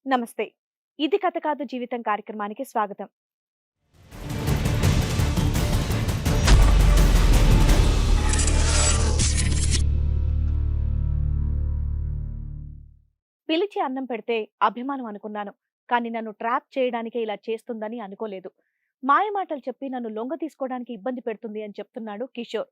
నమస్తే. ఇది కథ కాదు జీవితం కార్యక్రమానికి స్వాగతం. పిలిచి అన్నం పెడితే అభిమానం అనుకున్నాను. కానీ నన్ను ట్రాప్ చేయడానికే ఇలా చేస్తుందని అనుకోలేదు. మాయమాటలు చెప్పి నన్ను లొంగ తీసుకోవడానికి ఇబ్బంది పెడుతుంది అని చెప్తున్నాడు కిషోర్.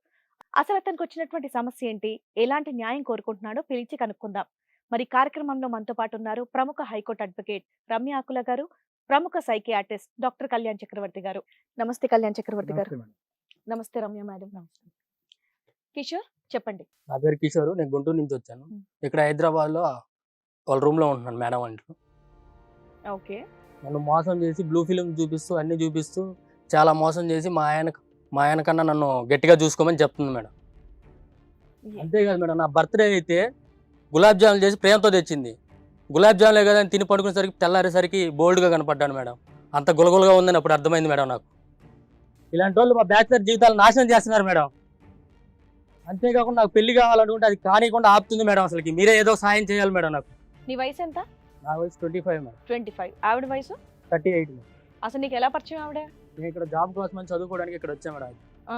అసలు అతనికి వచ్చినటువంటి సమస్య ఏంటి? ఎలాంటి న్యాయం కోరుకుంటున్నాడో పిలిచి కనుక్కుందాం. మరి కార్యక్రమంలో మనతో పాటు ఉన్నారు ప్రముఖ హైకోర్టు అడ్వకేట్ రమ్య ఆకుల గారు, ప్రముఖ సైకియాట్రిస్ట్ డాక్టర్ కళ్యాణ్ చక్రవర్తి గారు. నమస్తే కళ్యాణ్ చక్రవర్తి గారు. నమస్తే మేడం. నమస్తే రమ్య మేడం. నమస్తే కిషోర్, చెప్పండి. నా పేరు కిషోర్. నేను గుంటూరు నుంచి వచ్చాను. ఇక్కడ హైదరాబాద్ లో వాళ్ళ రూమ్ లో ఉంటున్నాను మేడం ఇంట్లో. ఓకే. నన్ను మోసం చేసి బ్లూ ఫిలిం చూపిస్తూ అన్ని చూపిస్తూ చాలా మోసం చేసి మా ఆయన కన్నా నన్ను గట్టిగా చూసుకోమని చెప్తుంది మేడం. అంతేకాదు మేడం, నా బర్త్డే అయితే గులాబ్ జాములు చేసి ప్రేమతో తెచ్చింది. గులాబ్ జాములే కదా అని తిని పడుకునేసరికి తెల్లారేసరికి బోల్డ్గా కనపడ్డాను మేడం. అంత గులగులగా ఉందని అప్పుడు అర్థమైంది మేడం నాకు. ఇలాంటి వాళ్ళు మా బ్యాచిలర్ జీవితాలు నాశనం చేస్తున్నారు మేడం. అంతేకాకుండా నాకు పెళ్లి కావాలనుకుంటే అది కానికుండా ఆపుతుంది మేడం. అసలుకి మీరే ఏదో సాయం చేయాలి మేడం నాకు. నీ వయసు ఎంత? నా వయసు 25 మేడం. 25. ఆవిడ వయసు 38 మేడం. అసలు నీకు ఎలా పరిచయం ఆవిడ? నేను ఇక్కడ జాబ్ కోసం చదువుకోవడానికి ఇక్కడ వచ్చాను మేడం. ఆ,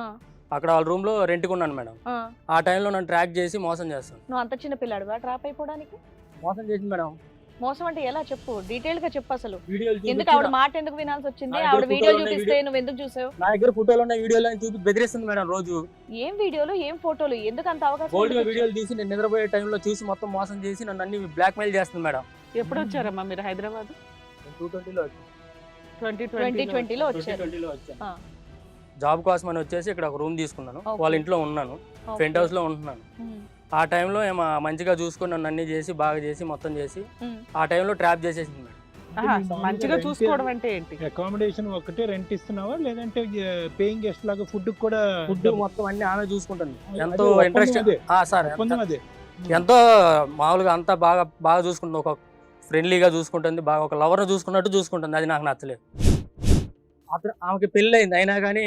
అక్కడ వాళ్ళ రూమ్ లో రెంట్కి ఉన్నాను మేడం. ఆ. ఆ టైంలో నన్ను ట్రాక్ చేసి మోసం చేస్తాను. నువ్వు అంత చిన్న పిల్లాడువా ట్రాప్ అయిపోవడానికి? మోసం చేసింది మేడం. మోసం అంటే ఎలా చెప్పు, డీటెయిల్ గా చెప్పు. అసలు వీడియోలు ఎందుకు ఆవిడ మాట ఎందుకు వినాల్సి వచ్చింది? నా దగ్గర ఆవిడ వీడియో ఫోటోలు ఉన్నాయి, చూపిస్తే నువ్వు ఎందుకు చూసావు? నా దగ్గర ఫోటోలు ఉన్న వీడియోలు చూపి బెదిరిస్తుంది మేడం. రోజు ఏం వీడియోలు, ఏం ఫోటోలు, ఎందుకు అంత అవకాశం? గోల్డ్ ఎందుకు వీడియోలు తీసి నేను నిద్రపోయే టైంలో చూసి మొత్తం మోసం చేసి నన్ను అన్ని బ్లాక్ మెయిల్ చేస్తుంది మేడం. ఎప్పుడు వచ్చారమ్మా మీరు హైదరాబాద్? 2020లో వచ్చాను. 2020లో వచ్చారు. 2020లో వచ్చాను. ఆ. జాబ్ కోసం అని వచ్చేసి ఇక్కడ ఒక రూమ్ తీసుకున్నాను. Okay. వాళ్ళ ఇంట్లో ఉన్నాను. Okay. ఫ్రంట్ హౌస్ లో ఉంటున్నాను. ఉమ్, ఆ టైంలో ఏమో మంచిగా చూసుకొని నన్ను అన్ని చేసి బాగా చేసి మొత్తం చేసి ఉమ్. ఆ టైంలో ట్రాప్ చేసేసింది మేడం. ఆహా, మంచిగా చూసుకోవడం అంటే ఏంటి? అకామిడేషన్ ఒకటే రెంట్ ఇస్తున్నావా లేదంటే పేయింగ్ గెస్ట్ లాగా ఫుడ్ కూడా? ఫుడ్ మొత్తం అన్ని ఆమె చూసుకుంటుంది. అదే, ఎంతో ఒప్పందం ఇంట్రెస్ట్. అదే. సార్ ఒప్పందం అదే. ఎంతో మామూలుగా అంతా బాగా చూసుకుంటుంది. ఒక ఫ్రెండ్లీగా చూసుకుంటుంది, బాగా ఒక లవర్ని చూసుకున్నట్టు చూసుకుంటుంది. అది నాకు నచ్చలేదు. ఆమెకి పెళ్ళి అయింది, అయినా కానీ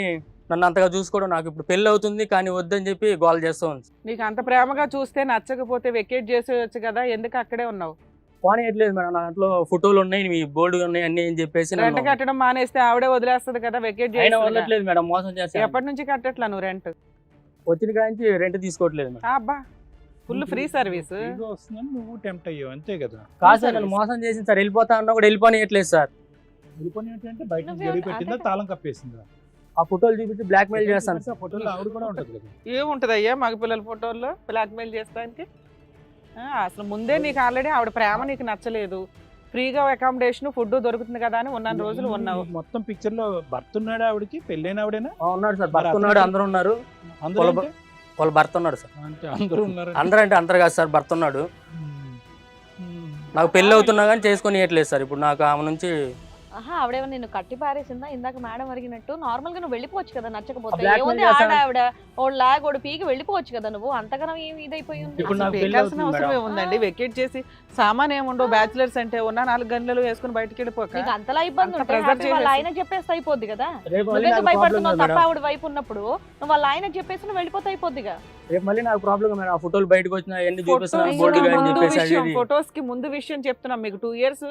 నన్ను అంతగా చూసుకోవడం. నాకు ఇప్పుడు పెళ్ళి అవుతుంది కానీ వద్దని చెప్పి గోల్ చేస్తూ ఉంది. నీకు అంత ప్రేమగా చూస్తే నచ్చకపోతే వెకేట్ చేసేయచ్చు కదా, ఎందుకు అక్కడే ఉన్నావు? పోనీయట్లేదు మేడం. నా దాంట్లో ఫోటోలు ఉన్నాయి, మీ బోర్డు ఉన్నాయి అన్ని అని చెప్పేసి రెంట్ కట్టడం మానేస్తే ఆవిడే వదిలేస్తుంది కదా, వెకేట్ అయినా చేసి. వదలట్లేదు మేడం. మోసం చేస్తే ఎప్పటి నుంచి కట్టట్లా నువ్వు రెంట్? వచ్చిన కాంచి రెంట్ తీసుకోవట్లేదు మేడం. అబ్బా, ఫుల్ ఫ్రీ సర్వీస్. ఫ్రీగా వస్తుందని నువ్వు టెంప్ట్ అయ్యావు అంతే కదా. కాదు సార్, నన్ను మోసం చేసింది సార్. వెళ్ళిపోతా అన్నా కూడా వెళ్ళిపోనియట్లేదు సార్. వెళ్ళిపోయి అంటే బయట నువ్వే గడి అంతే పెట్టిందా కదా. తాళం కప్పేసిందా? ఆ ఫోటోలు చూపించి బ్లాక్ మెయిల్ చేస్తాను. ఆ ఫోటోలో ఆవిడ కూడా ఉంటది కదా. ఏముంటది అయ్యా మగ పిల్లల ఫోటోల్లో బ్లాక్ మెయిల్ చేస్తానికి? అసలు ముందే నీకు ఆల్రెడీ ఆవిడ ప్రేమ నీకు నచ్చలేదు. ఫ్రీగా అకామిడేషన్ ఫుడ్ దొరుకుతుంది కదా అని ఉన్న రోజులు ఉన్నావు. మొత్తం పిక్చర్ లో భర్త ఉన్నాడు ఆవిడకి, పెళ్ళైన ఆవిడేనా? ఉన్నాడు సార్, భర్త ఉన్నాడు, అందరూ ఉన్నారు. అందరూ వాళ్ళ అంటే? వాళ్ళ భర్త ఉన్నాడు సార్. అంటే అందరూ ఉన్నారు. అందరూ అంటే అందరు కాదు సార్, భర్త ఉన్నాడు. నాకు పెళ్ళి అవుతున్నా కానీ చేసుకొని ఇవ్వట్లేదు సార్. ఇప్పుడు నాకు ఆమె నుంచి ఆహా, ఆవిడేమో నిన్ను కట్టి పారేసిందా? ఇందాక మేడం అడిగినట్టు నార్మల్ గా నువ్వు వెళ్ళిపోవచ్చు కదా నచ్చకపోతే. blackmail ఏముంది, చేస్తాను. ఆవిడ ఓ లాగ్ ఓడి పీకి వెళ్ళిపోవచ్చు కదా. నువ్వు అంతగానం ఏమి ఇదైపోయి ఉంది? ఇప్పుడు నాకు పెళ్ళి వెళ్ళాల్సిన అవుతుంది అవసరం మేడం. ఏముందండి? వెకేట్ చేసి సామాన్ ఏముండవు. బ్యాచులర్స్ అంటే ఉన్న 4 గంటలు వేసుకుని బయటకి వెళ్ళిపోక నీకు అంతలా ఇబ్బంది అంత ఉంటే pressure హ్యాపీ వాళ్ళ చేసేసి. ఆయన చెప్పేస్తే అయిపోద్ది కదా. రేపు మళ్ళీ నువ్వెందుకు నాకు ప్రాబ్లం భయపడుతున్నావు? తప్ప మేడం. ఆవిడ వైపు ఉన్నప్పుడు నువ్వు వాళ్ళ ఆయన చెప్పేసి నువ్వు వెళ్ళిపోతే అయిపోద్దిగా. రేపు మళ్ళీ నాకు ప్రాబ్లం మేడం. ఆ ఫోటోలు బయటకు వచ్చినా ఎన్ని చూపిస్తున్నా ఫోటోస్ బోల్డ్ గా అని ముందు చెప్పేసి అది ఇది. ఫొటోస్ కి ముందు విషయం చెప్తున్నాం. మీకు 2 years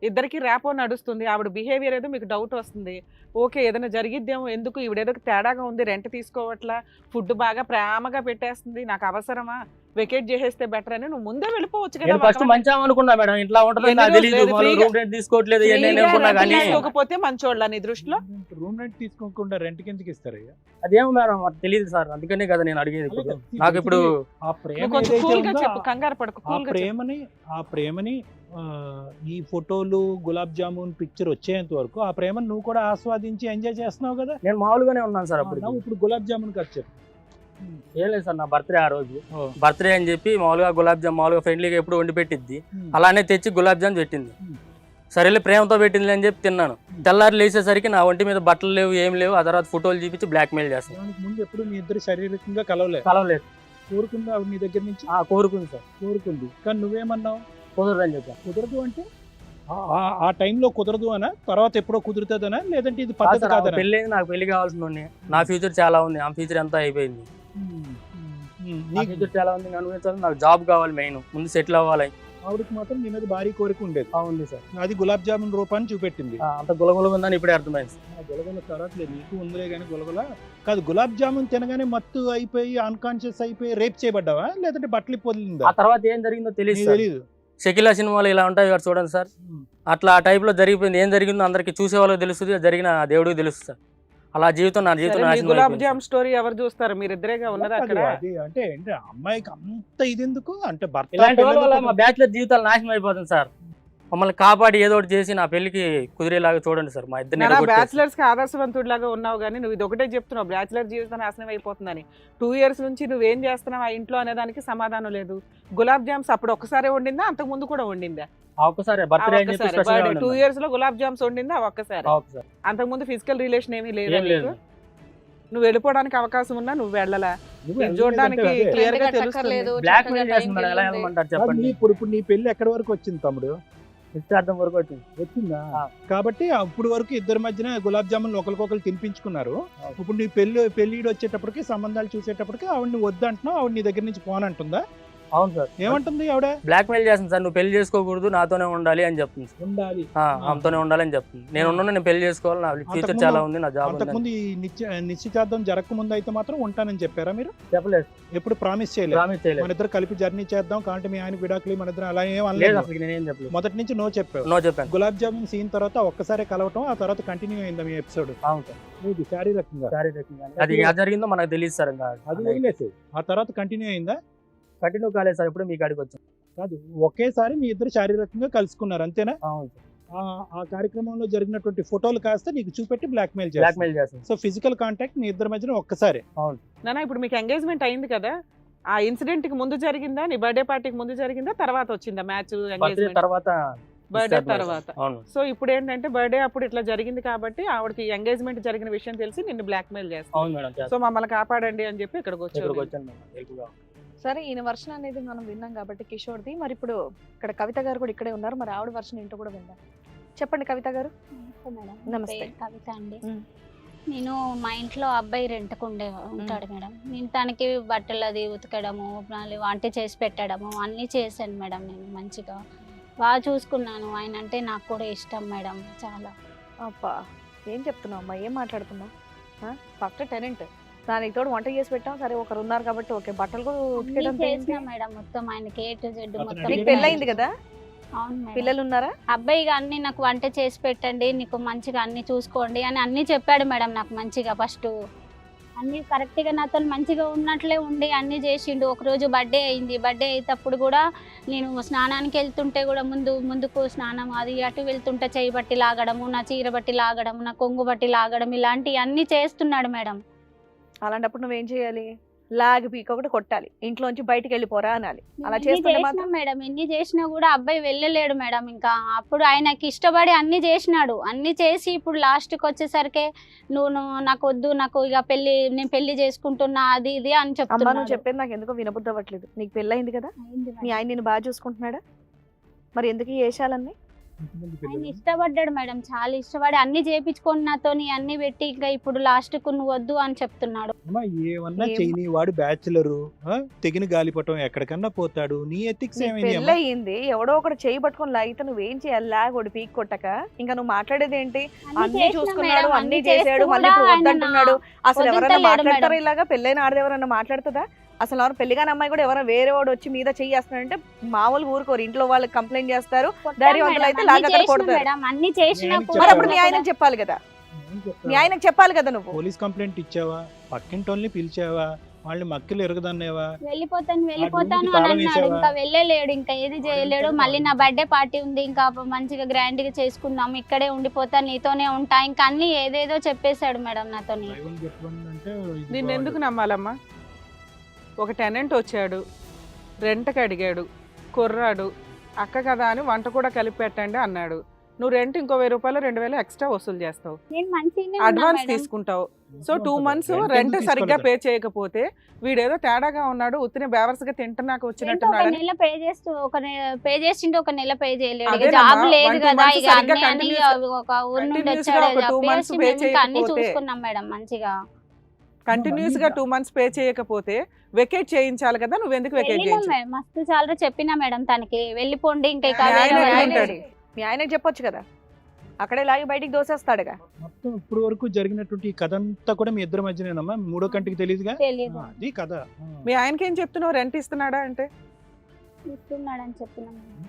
ఇద్దరికి ర్యాపో నడుస్తుంది. ఆవిడ బిహేవియర్ ఏదో మీకు డౌట్ వస్తుంది. ఓకే, ఏదైనా జరిగిద్దేమో, ఎందుకు ఈవిడేదో తేడాగా ఉంది, రెంట్ తీసుకోవట్లా, ఫుడ్ బాగా ప్రేమగా పెట్టేస్తుంది, నాకు అవసరమా, వెకేట్ చేసేస్తే బెటర్ అని నువ్వు ముందే వెళ్ళిపోవచ్చు కదా. నేను ఫస్ట్ మంచిగా అనుకున్నా మేడం. ఇట్లా ఉంటుందని నాకు ఎన్ని తెలియదు. రోజులు వాళ్ళు ఫ్రీగా- రూమ్ రెంట్ తీసుకోవట్లేదు ఇవన్నీ నేను అనుకున్నా కానీ తీసుకోకపోతే మంచోళ్ళ నీ దృష్టిలో? రూమ్ రెంట్ తీసుకోకుండా రెంట్ కిందకి ఇస్తారయ్యా? అదేమో మేడం నాకు తెలియదు సార్. అందుకనే కదా నేను అడిగేది. ఇప్పుడు నాకు ఇప్పుడు ఆ ప్రేమ నువ్వు కొంచెం ఏదైతే కూల్ గా ఉందో, చెప్పు, కంగారు పడకు, ఆ కూల్ గా చెప్పు. ప్రేమని ఈ ఫోటోలు గులాబ్ జామున్ పిక్చర్ వచ్చేంత వరకు ఆ ప్రేమను నువ్వు కూడా ఆస్వాదించి ఎంజాయ్ చేస్తున్నావు కదా. నేను మామూలుగానే ఉన్నాను సార్. అప్పుడు ఇప్పుడు గులాబ్ జామున్ ఖర్చు చెప్పు. ఏం లేదు సార్, నా బర్త్డే ఆ రోజు. ఓ. బర్త్డే అని చెప్పి మామూలుగా గులాబ్ జామ్ మామూలుగా ఫ్రెండ్లీగా ఎప్పుడు వండి పెట్టిద్ది. అలానే తెచ్చి గులాబ్ జామ్ పెట్టింది. సరేలే ప్రేమతో పెట్టింది అని చెప్పి తిన్నాను. తెల్లారి లేచేసరికి నా ఒంటి మీద బట్టలు లేవు, ఏం లేవు. ఆ తర్వాత ఫోటోలు చూపించి బ్లాక్ మెయిల్ చేస్తాను. దానికి ముందు ఎప్పుడు మీ ఇద్దరు శారీరకంగా కలవలేదు. కలవలేదు. కోరుకుంది ఆవిడ నీ దగ్గర నుంచి? కోరుకుంది సార్. కోరుకుంది, కానీ నువ్వేమన్నావు? కుదరదని చెప్పాను. కుదరదు అంటే ఆ టైంలో కుదరదు అనా, తర్వాత ఎప్పుడో కుదురుతుందనా, లేదంటే ఇది పద్ధతి కాదనా? పెళ్ళి నాకు పెళ్లి కావాల్సింది. నా ఫ్యూచర్ చాలా ఉంది, ఆ ఫ్యూచర్ అంతా అయిపోయింది. నా నీకు ఫ్యూచర్ చాలా ఉంది అనుభవించాలి. నాకు జాబ్ కావాలి, మెయిన్ ముందు సెటిల్ అవ్వాలి. ఆవిడకి మాత్రం నీ మీద భారీ కోరిక ఉండేది, ఉంది సార్. అది గులాబ్ జామున్ రూపాన్ని చూపెట్టింది. అంత గులగుల ఉందని ఇప్పుడే అర్థమైంది సార్. ఆ గులగుల తర్వాత లేదు, నీకు ఉందిలే కానీ గులగుల కాదు. గులాబ్ జామున్ తినగానే మత్తు అయిపోయి అన్కాన్షియస్ అయిపోయి రేప్ చేయబడ్డావా, లేదంటే బట్టలు పొదిలిందా? ఆ తర్వాత ఏం జరిగిందో తెలియదు సార్. తెలియదు. షకీలా సినిమాలు ఇలా ఉంటాయి కదా చూడండి సార్, అట్లా ఆ టైప్ లో జరిగిపోయింది. ఏం జరిగిందో అందరికి చూసే వాళ్ళకి తెలుస్తుంది, జరిగిన దేవుడికి తెలుస్తుంది సార్. అలా జీవితం నా జీవితం సరే, మీ నాశనం గులాబ్ అయిపోయింది జామ్ స్టోరీ ఎవరు చూస్తారు? మీరిద్దరేగా ఉన్నది అక్కడ. అది అంటే ఏంటి అమ్మాయికి అంత ఇది ఎందుకు అంటే భర్త ఇలాంటి వాళ్ళ పిల్లలు వల్ల మా బ్యాచులర్ జీవితాలు నాశనం అయిపోతుంది సార్. మమ్మల్ని కాపాడి ఏదో ఒకటి చేసి నా పెళ్లికి కుదిరేలాగా చూడండి సార్. మా ఇద్దరు బ్యాచులర్స్ కి ఆదర్శవంతుడిలాగా ఉన్నావు కానీ నువ్వు ఇది ఒకటే చెప్తున్నావు, బ్యాచులర్ జీవితం నాశనం అయిపోతుందని. 2 years నుంచి నువ్వేం చేస్తున్నావు ఆ ఇంట్లో అనే దానికి సమాధానం లేదు. గులాబ్ జామ్స్ అప్పుడు ఒక్కసారి వండిందా, అంతకు ముందు కూడా వండిందా? ఒక్కసారి బర్త్డే 2 years లో గులాబ్ జామ్స్ వండిందా ఒక్కసారి? అంతకు ముందు ఫిజికల్ రిలేషన్ ఏమీ లేదు. నువ్వు వెళ్ళిపోవడానికి అవకాశం ఉన్నా నువ్వు వెళ్ళలా. చూడడానికి క్లియర్ గా తెలుస్తుంది. బ్లాక్ మెయిల్ చేస్తుంది మేడం, ఎలా వెళ్ళమంటారు చెప్పండి. ఇప్పుడు నీ పెళ్లి ఎక్కడి వరకు వచ్చింది తమ్ముడు? నిశ్చితార్థం వరకు వచ్చిందా? కాబట్టి అప్పుడు వరకు ఇద్దరి మధ్యన గులాబ్ జామున్ ఒకరికొకరు తినిపించుకున్నారు. ఇప్పుడు నీ పెళ్లి వచ్చేటప్పటికి సంబంధాలు చూసేటప్పటికి ఆవిడని వద్దంటున్నావు, ఆవిడ నీ దగ్గర నుంచి పోనంటుందా? అవును సార్. ఏమంటుంది ఆవిడ? బ్లాక్ మెయిల్ చేస్తుంది సార్, నువ్వు పెళ్లి చేసుకోకూడదు, నాతోనే ఉండాలి అని చెప్తుంది. ఉండాలి, ఆమెతోనే ఉండాలి అని చెప్తుంది. నేను పెళ్లి చేసుకోవాలి, నా ఫ్యూచర్ చాలా ఉంది, నా జాబ్. అంతకుముందు ఈ నిశ్చితార్థం జరగక ముందు అయితే మాత్రం ఉంటానని చెప్పారా మీరు? చెప్పలేదు, ఎప్పుడు ప్రామిస్ చేయలేదు. మన ఇద్దరు కలిపి జర్నీ చేద్దాం కాబట్టి మీ ఆయన విడాకులు మన ఇద్దరు అలా ఏం అనలేదు. నేనేం చెప్పలేదు, మొదటి నుంచి నో చెప్పాను. గులాబ్ జామున్ సీన్ తర్వాత ఒక్కసారి కలవటం, ఆ తర్వాత కంటిన్యూ అయిందా మీ ఎపిసోడ్? అవును సార్. ఇది శారీరకంగా అది ఎలా జరిగిందో మనకు తెలియదు సార్. అది వదిలేసి ఆ తర్వాత కంటిన్యూ అయిందా? కంటిన్యూ కాలేదు సార్, ఇప్పుడు మీ కాడికి వచ్చాం. కాదు, ఒకేసారి మీ ఇద్దరు శారీరకంగా కలుసుకున్నారు అంతేనా? అవును. ఆ కార్యక్రమంలో జరిగినటువంటి ఫోటోలు కాస్త నీకు చూపెట్టి బ్లాక్ మెయిల్ చేస్తాను. సో ఫిజికల్ కాంటాక్ట్ మీ ఇద్దరి మధ్యన ఒక్కసారి. అవును నాన్న, ఇప్పుడు మీకు ఎంగేజ్మెంట్ అయింది కదా, ఆ ఇన్సిడెంట్ కి ముందు జరిగిందా, నీ బర్త్డే పార్టీకి ముందు జరిగిందా, తర్వాత వచ్చిందా మ్యాచ్? బర్త్డే తర్వాత. సో ఇప్పుడు ఏంటంటే బర్త్డే అప్పుడు ఇట్లా జరిగింది కాబట్టి ఆవిడకి ఎంగేజ్మెంట్ జరిగిన విషయం తెలిసి నిన్ను బ్లాక్ మెయిల్ చేస్తాను. సో మమ్మల్ని కాపాడండి అని చెప్పి ఇక్కడికి వచ్చాను. సరే, ఈయన వర్షన్ అనేది మనం విన్నాం కాబట్టి కిషోర్ది. మరి ఇప్పుడు ఇక్కడ కవిత గారు కూడా ఇక్కడే ఉన్నారు, మరి ఆవిడ వర్షన్ ఏంటో కూడా విందాం. చెప్పండి కవిత గారు. నమస్తే కవిత అండి. నేను మా ఇంట్లో అబ్బాయి రెంట్కు ఉంటాడు మేడం. నేను తనకి బట్టలు అది ఉతకడము, వంట చేసి పెట్టడము అన్నీ చేశాను మేడం. నేను మంచిగా బాగా చూసుకున్నాను. ఆయన అంటే నాకు కూడా ఇష్టం మేడం చాలా. అబ్బా, ఏం చెప్తున్నావు అమ్మా, ఏం మాట్లాడుతున్నావు? ఫస్ట్ టెనెంట్, దానికి తోడు వంట చేసి పెట్టాం. సరే, ఒకరు ఉన్నారు కాబట్టి ఓకే, బట్టలు కూడా ఉతికేయడం మేడం మొత్తం ఆయనకి A to Z మొత్తం. నీకు పెళ్ళయింది కదా? అవును. పిల్లలు ఉన్నారా? అబ్బాయిగా అన్ని నాకు వంట చేసి పెట్టండి, నీకు మంచిగా అన్ని చూసుకోండి అని అన్ని చెప్పాడు మేడం. నాకు మంచిగా ఫస్ట్ అన్ని కరెక్ట్ గా నాతో మంచిగా ఉన్నట్లే ఉండి అన్ని చేసిండు. ఒకరోజు బర్త్డే అయింది. బర్త్డే అయ్యేటప్పుడు కూడా నేను స్నానానికి వెళ్తుంటే కూడా ముందుకు స్నానం అది అటు వెళ్తుంటే చేయి బట్టి లాగడము, నా చీర బట్టి లాగడం, నా కొంగు బట్టి లాగడం, ఇలాంటివి అన్ని చేస్తున్నాడు మేడం. అలాంటప్పుడు నువ్వేం చేయాలి? లాగి పీక ఒకటి కొట్టాలి, ఇంట్లోంచి బయటికి వెళ్ళిపోరా అనాలి. అలా చేస్తున్నా మేడం. ఎన్ని చేసినా కూడా అబ్బాయి వెళ్ళలేడు మేడం. ఇంకా అప్పుడు ఆయనకి ఇష్టపడి అన్ని చేసినాడు. అన్ని చేసి ఇప్పుడు లాస్ట్కి వచ్చేసరికి నువ్వు నాకు వద్దు, నాకు ఇక నేను పెళ్లి చేసుకుంటున్నా అది ఇది అని చెప్తున్నా. నువ్వు చెప్పేది నాకు ఎందుకో వినబుద్ధి అవ్వట్లేదు. నీకు పెళ్ళి అయింది కదా, మీ ఆయన నేను బాగా చూసుకుంటున్నాడా? మరి ఎందుకు ఈ వేషాలన్నీ? ఆయన ఇష్టపడ్డాడు మేడం, చాలా ఇష్టపడి అన్ని చేపించుకొని నాతోని అన్ని పెట్టి ఇంకా ఇప్పుడు లాస్ట్ కు నువ్వు వద్దు అని చెప్తున్నాడు. ఏమన్నా చేయని వాడు బ్యాచులరు, తెగిన గాలిపటం ఎక్కడికన్నా పోతాడు. నీ ఎథిక్స్ పెళ్ళి అయ్యింది, ఎవడో ఒకటి చేయి పట్టుకొని లాగితే నువ్వేం చేయాలి? లాగొడి పీక్ కొట్టక ఇంకా నువ్వు మాట్లాడేది ఏంటి? అన్ని చూసుకున్నాడు, అన్ని చేసాడు, మళ్ళీ ఇప్పుడు వద్దంటున్నాడు. అసలు ఎవరైనా మాట్లాడతారా ఇలాగా? పెళ్ళైన ఆడది ఎవరైనా మాట్లాడుతుందా? అసలు ఎవరు పెళ్లిగాని అమ్మాయి కూడా ఎవరైనా వేరే వాడు వచ్చి మీద చెయ్యేస్తున్నాడంటే మామూలు ఊరుకోరు, ఇంట్లో వాళ్ళకి కంప్లైంట్ చేస్తారు. ధైర్యవంతులు అయితే లాగక్కడ కొడతారు. మరి అప్పుడు మీ ఆయనకు చెప్పాలి కదా, మీ ఆయనకు చెప్పాలి కదా. నువ్వు పోలీస్ కంప్లైంట్ ఇచ్చావా? పక్కింటోళ్ళని పిలిచావా? వాళ్ళని మక్కలు ఎరగదన్నేవా? వెళ్ళిపోతాను అని అన్నాడు. ఇంకా వెళ్ళలేడు, ఇంకా ఏది చేయలేడు. మళ్ళీ నా బర్త్డే పార్టీ ఉంది, ఇంకా మంచిగా గ్రాండ్ గా చేసుకుందాం, ఇక్కడే ఉండిపోతా, నీతోనే ఉంటా, ఇంకా అన్ని ఏదేదో చెప్పేశాడు మేడం నాతోని. నిన్ను ఎందుకు నమ్మాలమ్మా? ఒక టెనెంట్ వచ్చాడు, రెంట్కి అడిగాడు, కుర్రాడు, అక్క కదా అని వంట కూడా కలిపి పెట్టండి అన్నాడు. నువ్వు రెంట్ ఇంకో 1000 రూపాయలు 2000 ఎక్స్ట్రా వసూలు చేస్తావు, అడ్వాన్స్ తీసుకుంటావు. సో 2 months రెంట్ సరిగ్గా పే చేయకపోతే వీడేదో తేడాగా ఉన్నాడు, ఉత్తిని బేవర్స్ గా తింటున్నాక వచ్చినట్టున్నాడు. పే చేసిండు, ఒక నెల పే చేయలేడు, జాబ్ లేదు కదా, ఇక ఒక ఊరు నుండి వచ్చాడు, అన్ని చూసుకున్నాం మేడం మంచిగా. కంటిన్యూస్ గా 2 months పే చేయకపోతే వెకేట్ చేయించాలి కదా, నువ్వు ఎందుకు వెకేట్ వెళ్ళినాం చేయించు? మేడం, మస్తు చాలా చెప్పినా మేడం తనకి, వెళ్ళిపోండి ఇంకా ఇక మీ ఆయన వేరే ఎక్కడ వాళ్ళు ఉంటాడు? మీ ఆయనకి చెప్పొచ్చు కదా, అక్కడే లాగి బయటికి దోసేస్తాడుగా. మొత్తం ఇప్పుడు వరకు జరిగినటువంటి ఈ కథ అంతా కూడా మీ ఇద్దరి మధ్యనేనమ్మా, మూడో కంటికి తెలియదుగా. తెలియదు అది కథ. మీ ఆయనకి ఏం చెప్తున్నావు, రెంట్ ఇస్తున్నాడా అంటే? ఇస్తున్నాడని చెప్పినాం మేడం.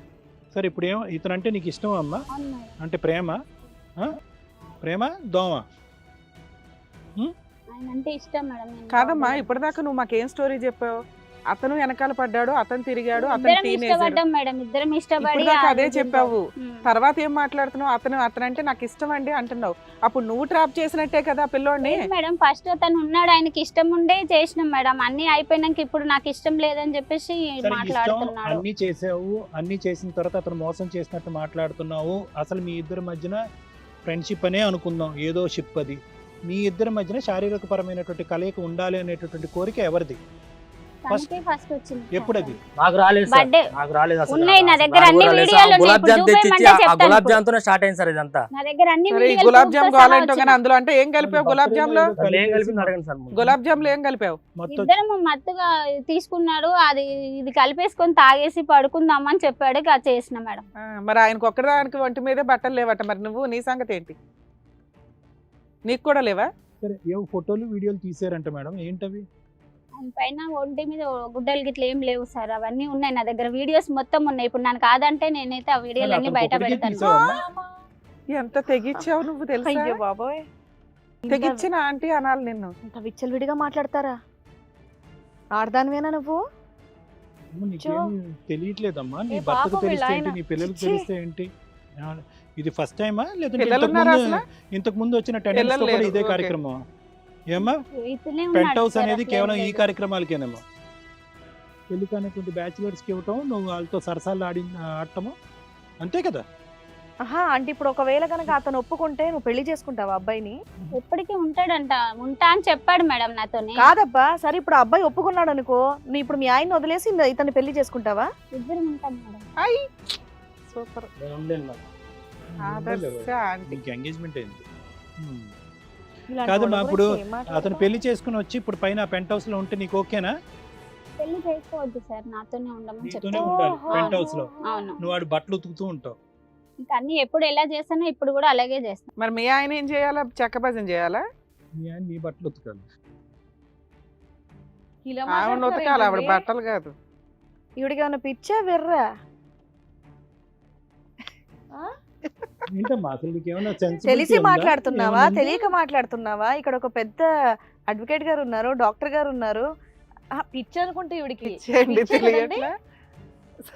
సరే ఇప్పుడు ఏమో ఇతను అంటే నీకు ఇష్టం అమ్మా, అవును మేడం, అంటే ప్రేమ ప్రేమ దోమ? ఆయన అంటే ఇష్టం మేడం. నేను కాదమ్మా, బాగుండదు. ఇప్పటిదాకా నువ్వు మాకేం స్టోరీ చెప్పావు? అతను వెనకాల పడ్డాడు, అతను తిరిగాడు, అతను ఇద్దరం టీనేజర్. ఇష్టపడ్డాం మేడం, ఇద్దరం ఇష్టపడి ఇప్పటిదాకా ఆ అదే రోజు చెప్పావు. ఉమ్. తర్వాత ఏం మాట్లాడుతున్నావు? అతను అంటే నాకు ఇష్టం అండి అంటున్నావు. అప్పుడు నువ్వు ట్రాప్ చేసినట్టే కదా పిల్లోడిని. లేదు మేడం, ఫస్ట్ అతను ఉన్నాడు, ఆయనకి ఇష్టం ఉండే చేసినాం మేడం. అన్ని అయిపోయినాక ఇప్పుడు నాకు ఇష్టం లేదని చెప్పేసి సరే ఇష్టం మాట్లాడుతున్నాడు. అన్ని చేసావు, అన్ని చేసిన తర్వాత అతను మోసం చేసినట్టు మాట్లాడుతున్నావు. అసలు మీ ఇద్దరి మధ్యన ఫ్రెండ్షిప్ అనే అనుకుందాం, ఏదో షిప్ అది. మీ ఇద్దరి మధ్యన శారీరక పరమైనటువంటి కలయిక ఉండాలి అనేటటువంటి కోరిక ఎవరిది? తనకే ఫస్ట్ వచ్చింది. ఎప్పుడు అది? నాకు రాలేదు సార్, బర్త్డే నాకు రాలేదు అసలు. ఉన్నాయి నా దగ్గర, నాకు అన్ని రాలేదు సార్. వీడియోలు ఉన్నాయి. గులాబ్ ఇప్పుడు జామ్ తెచ్చిచ్చి చూపించమంటే ఆ చెప్తాను గులాబ్ ఇప్పుడు. జామ్ తోనే స్టార్ట్ అయింది సార్ ఇదంతా. నా దగ్గర అన్ని సరే, ఈ వీడియోలు గులాబ్ జామ్ proofs తో సహా కావాలంటావు కానీ వచ్చినాయి. అందులో అంటే ఏం కలిపావు? గులాబ్ జామ్ లో అసలు ఏం కలిపింది అడగండి సార్ ముందు. గులాబ్ జామ్ లో ఏం కలిపావు? మొత్తం ఇద్దరం మత్తుగా తీసుకున్నాడు, అది ఇది కలిపేసుకొని తాగేసి పడుకుందామని చెప్పాడు, ఇక చేసిన మేడం. మరి ఆయనకు ఒక్కదానికి ఒంటి మీదే బట్టలు లేవట, మరి నువ్వు నీ సంగతి ఏంటి? నీకు కూడా లేవా? సరే ఏవో ఫోటోలు వీడియోలు తీసారంట మేడం, ఏంటవి? ఆయన పైన ఒంటి మీద గుడ్డలు గిట్ల ఏం లేవు సార్, అవన్నీ ఉన్నాయి నా దగ్గర, వీడియోస్ మొత్తం ఉన్నాయి. ఇప్పుడు నాకు కాదంటే నేనైతే ఆ వీడియోలు అన్ని అతనికి బయట ఒకటికే పెడతాను. తీసావమ్మా? ఎంత తెగిచ్చావు నువ్వు తెలుసా? అయ్యో బాబోయ్, తెగిచ్చిన ఆంటీ అనాలి నిన్ను. ఇంత విచ్చలవిడిగా మాట్లాడతారా? ఆడదానివేనా నువ్వు? అమ్మ, నీకేం తెలియట్లేదమ్మా? నీ ఏ భర్తకు పాపం తెలిస్తే వీళ్ళ ఏంటి, ఆయన. నీ పిల్లలకు ఛీ. తెలిస్తే ఏంటి? ఇది ఫస్ట్ టైమా లేదంటే పిల్లలు ఉన్నారా అసలు? ఇంతకు ముందు వచ్చిన పిల్లలు టెండర్స్ కూడా లేరు, ఇదే ఓకే. కార్యక్రమం ఏమ్మా? ఇతనే పెంట్ ఉన్నాడు హౌస్ సార్, అనేది అట్లేం కేవలం ఈ లేదు. కార్యక్రమాలకేనేమో. పెళ్లి కానటువంటి బ్యాచులర్స్ కి ఇవ్వటం, నువ్వు వాళ్ళతో సరసాలు ఆడటము, అంతే కదా? ఆహా, అంటే ఇప్పుడు ఒకవేళ కనుక అతను ఒప్పుకుంటే నువ్వు పెళ్లి చేసుకుంటావా అబ్బాయిని? ఎప్పటికీ ఉంటాడంట, ఉంటా అని చెప్పాడు మేడం నాతోని. కాదబ్బా, సరే ఇప్పుడు ఆ అబ్బాయి ఒప్పుకున్నాడు అనుకో, నువ్వు ఇప్పుడు మీ ఆయన వదిలేసి ఇతన్ని పెళ్లి చేసుకుంటావా? ఇద్దరం ఉంటాం మేడం. అయ్యి సూపర్. నేను ఉండలేను మేడం. ఆదర్శ ఆంటీ. నీకు ఎంగేజ్మెంట్ అయింది. ఇలాంటి కాదమ్మా, వాళ్ళ ఇప్పుడు గురించి ఏం మాట్లాడతావు? అతను పెళ్లి చేసుకుని వచ్చి ఇప్పుడు పైన పెంట్ హౌస్ లో ఉంటే నీకు ఓకేనా? పెళ్లి చేసుకోవద్దు సార్, నాతోనే ఉండమని నీతోనే చెప్తాను. ఉండాలి ఓహో. పెంట్ హౌస్ లో. అవును, నువ్వు వాడు బట్టలు ఉతుకుతూ ఉంటావు. ఇంకా అన్ని ఎప్పుడు ఎలా చేస్తానో ఇప్పుడు కూడా అలాగే చేస్తాను. మరి మీ ఆయన ఏం చేయాలా? చెక్క భజన చేయాలా? నీ ఆయన నీ బట్టలు ఉతకాలి. ఇలా ఆవిడ మాట్లాడతారా ఉతకాలి, ఆవిడ ఏంటండి? బట్టలు కాదు. ఈవిడికి ఏమైనా పిచ్చా వెర్రా? ఏంటమ్మా అసలు నీకేమైనా తెలిసి మాట్లాడుతున్నావా, తెలియక మాట్లాడుతున్నావా? ఇక్కడ ఒక పెద్ద అడ్వకేట్ గారు ఉన్నారు, డాక్టర్ గారు ఉన్నారు. పిచ్చి అనుకుంటే ఈవిడికి చేయండి, పిచ్చే కదండి? తెలియట్లా?